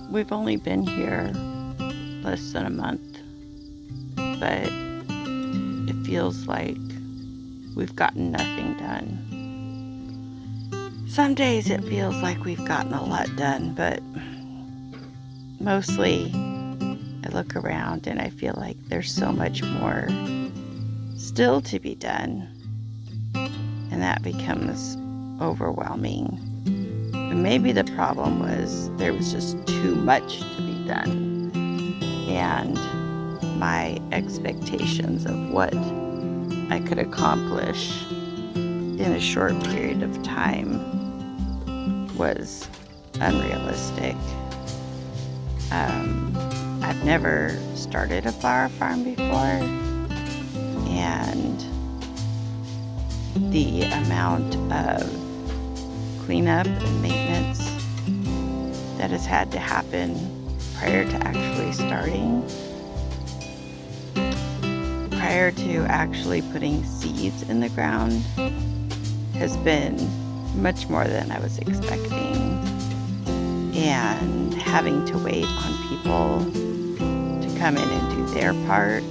We've only been here less than a month, but it feels like we've gotten nothing done. Some days it feels like we've gotten a lot done, but mostly I look around and I feel like there's so much more still to be done, and that becomes overwhelming. And maybe the problem was there was just too much to be done, and my expectations of what I could accomplish in a short period of time was unrealistic. I've never started a flower farm before, and the amount of cleanup and maintenance that has had to happen prior to actually starting, prior to actually putting seeds in the ground, has been much more than I was expecting. And having to wait on people to come in and do their part.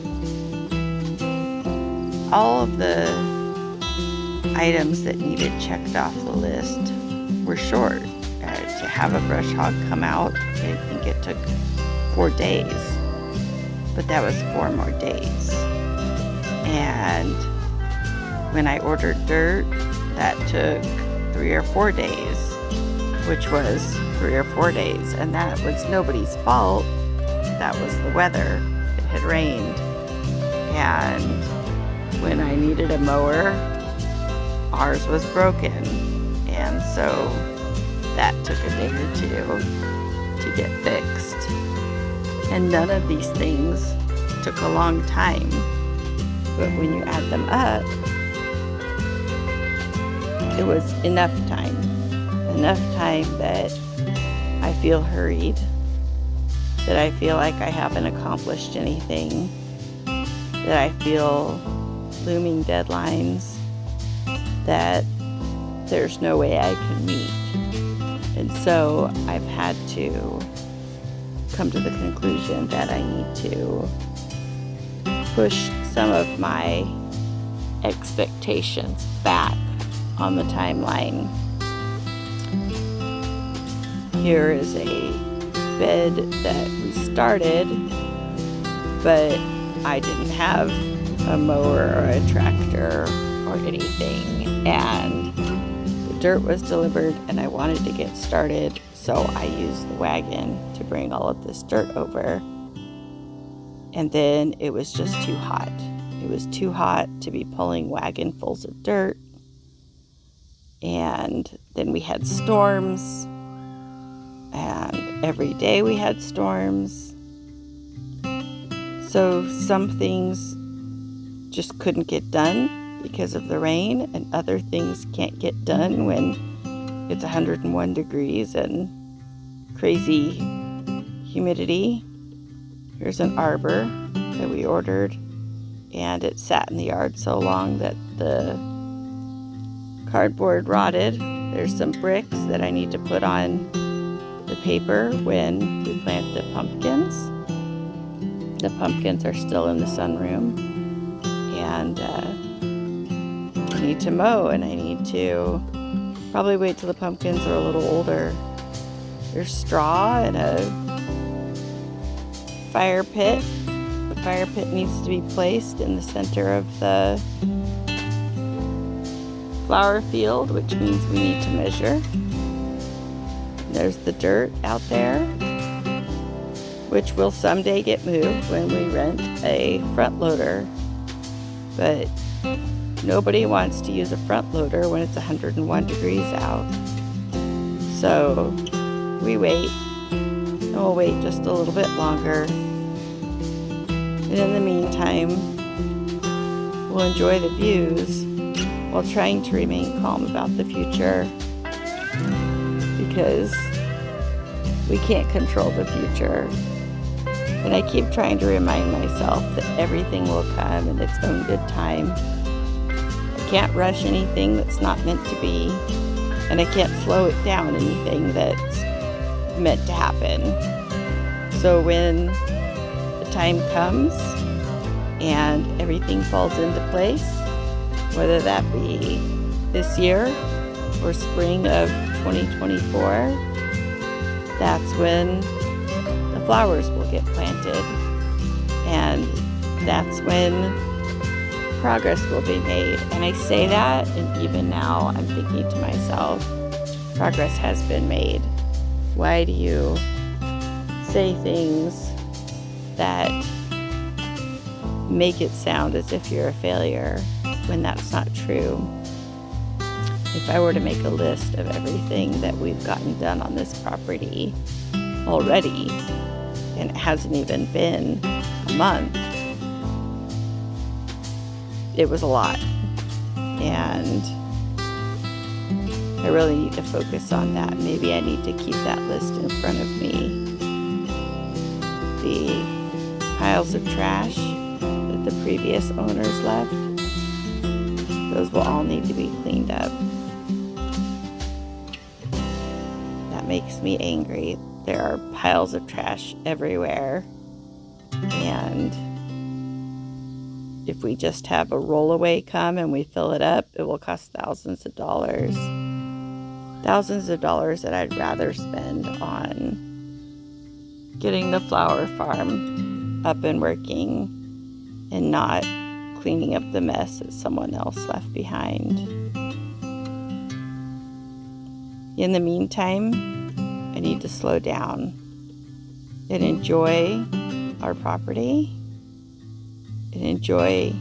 All of the items that needed checked off the list were short. To have a brush hog come out, I think it took 4 days, but that was 4 more days. And when I ordered dirt, that took 3 or 4 days, which was 3 or 4 days, and that was nobody's fault. That was the weather. It had rained, and when I needed a mower, ours was broken, and so that took a day or 2 to get fixed. And none of these things took a long time, but when you add them up, it was enough time that I feel hurried, that I feel like I haven't accomplished anything, that I feel looming deadlines that there's no way I can meet. And so I've had to come to the conclusion that I need to push some of my expectations back on the timeline. Here is a bed that we started, but I didn't have a mower or a tractor or anything, and the dirt was delivered and I wanted to get started, so I used the wagon to bring all of this dirt over. And then it was just too hot. It was too hot to be pulling wagonfuls of dirt. And then we had storms, and every day we had storms. So some things just couldn't get done because of the rain, and other things can't get done when it's 101 degrees and crazy humidity. Here's an arbor that we ordered, and it sat in the yard so long that the cardboard rotted. There's some bricks that I need to put on the paper when we plant the pumpkins. The pumpkins are still in the sunroom, and I need to mow, and I need to probably wait till the pumpkins are a little older. There's straw and a fire pit. The fire pit needs to be placed in the center of the flower field, which means we need to measure. There's the dirt out there, which will someday get moved when we rent a front loader. But nobody wants to use a front loader when it's 101 degrees out. So we wait, and we'll wait just a little bit longer. And in the meantime, we'll enjoy the views while trying to remain calm about the future, because we can't control the future. And I keep trying to remind myself that everything will come in its own good time. I can't rush anything that's not meant to be, and I can't slow it down anything that's meant to happen. So when the time comes and everything falls into place, whether that be this year or spring of 2024, that's when the flowers will get planted, and that's when progress will be made. And I say that, and even now I'm thinking to myself, progress has been made. Why do you say things that make it sound as if you're a failure when that's not true? If I were to make a list of everything that we've gotten done on this property already, and it hasn't even been a month, it was a lot. And I really need to focus on that. Maybe I need to keep that list in front of me. The piles of trash that the previous owners left, those will all need to be cleaned up. That makes me angry. There are piles of trash everywhere, and if we just have a rollaway come and we fill it up, it will cost thousands of dollars. Thousands of dollars that I'd rather spend on getting the flower farm up and working and not cleaning up the mess that someone else left behind. In the meantime, I need to slow down and enjoy our property and enjoy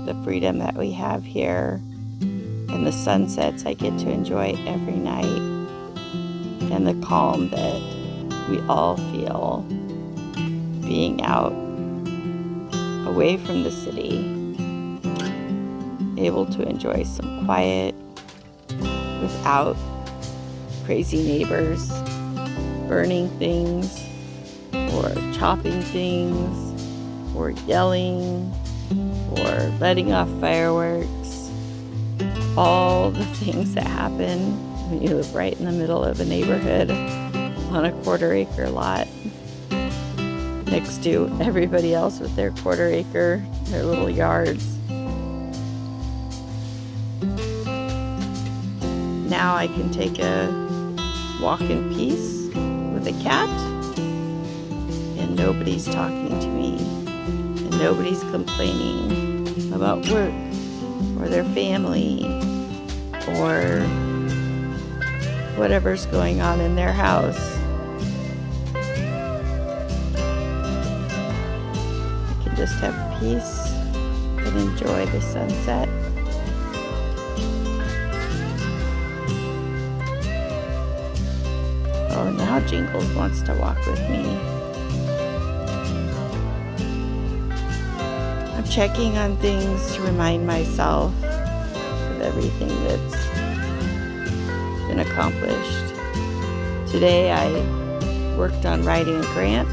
the freedom that we have here and the sunsets I get to enjoy every night and the calm that we all feel being out away from the city, able to enjoy some quiet without crazy neighbors burning things or chopping things or yelling or letting off fireworks. All the things that happen when you live right in the middle of a neighborhood on a quarter-acre lot next to everybody else with their quarter-acre, their little yards. Now I can take a walk in peace with a cat, and nobody's talking to me, and nobody's complaining about work or their family or whatever's going on in their house. I can just have peace and enjoy the sunset. Oh, now Jingles wants to walk with me. I'm checking on things to remind myself of everything that's been accomplished. Today I worked on writing a grant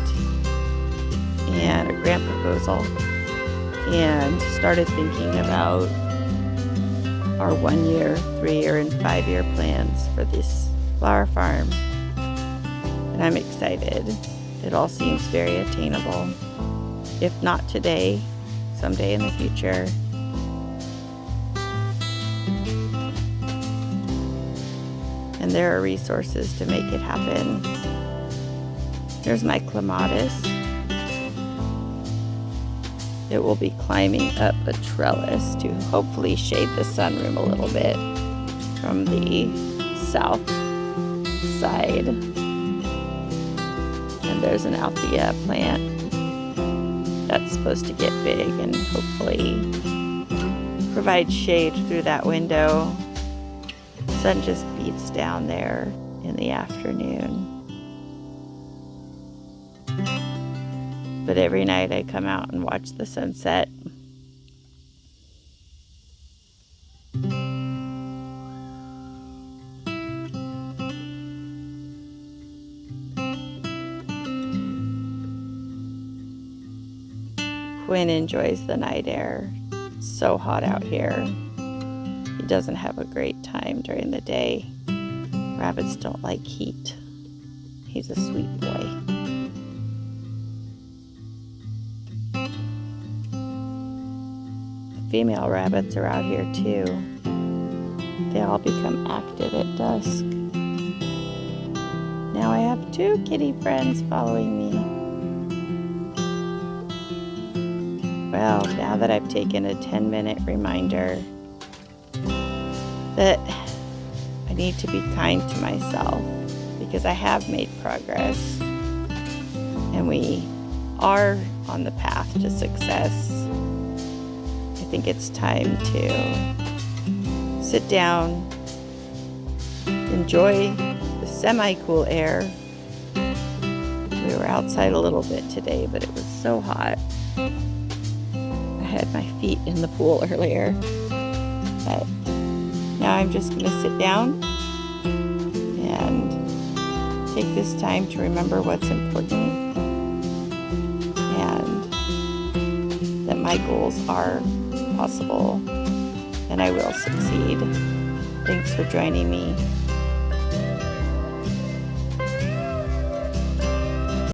and a grant proposal and started thinking about our 1 year, 3 year, and 5 year plans for this flower farm. And I'm excited. It all seems very attainable. If not today, someday in the future. And there are resources to make it happen. There's my clematis. It will be climbing up a trellis to hopefully shade the sunroom a little bit from the south side. And there's an Althea plant that's supposed to get big and hopefully provide shade through that window. The sun just beats down there in the afternoon. But every night I come out and watch the sunset. Quinn enjoys the night air. It's so hot out here. He doesn't have a great time during the day. Rabbits don't like heat. He's a sweet boy. female rabbits are out here too. They all become active at dusk. Now I have 2 kitty friends following me. Well, now that I've taken a 10-minute reminder that I need to be kind to myself because I have made progress and we are on the path to success, I think it's time to sit down, enjoy the semi-cool air. We were outside a little bit today, but it was so hot. I had my feet in the pool earlier, but now I'm just going to sit down and take this time to remember what's important and that my goals are possible and I will succeed. Thanks for joining me.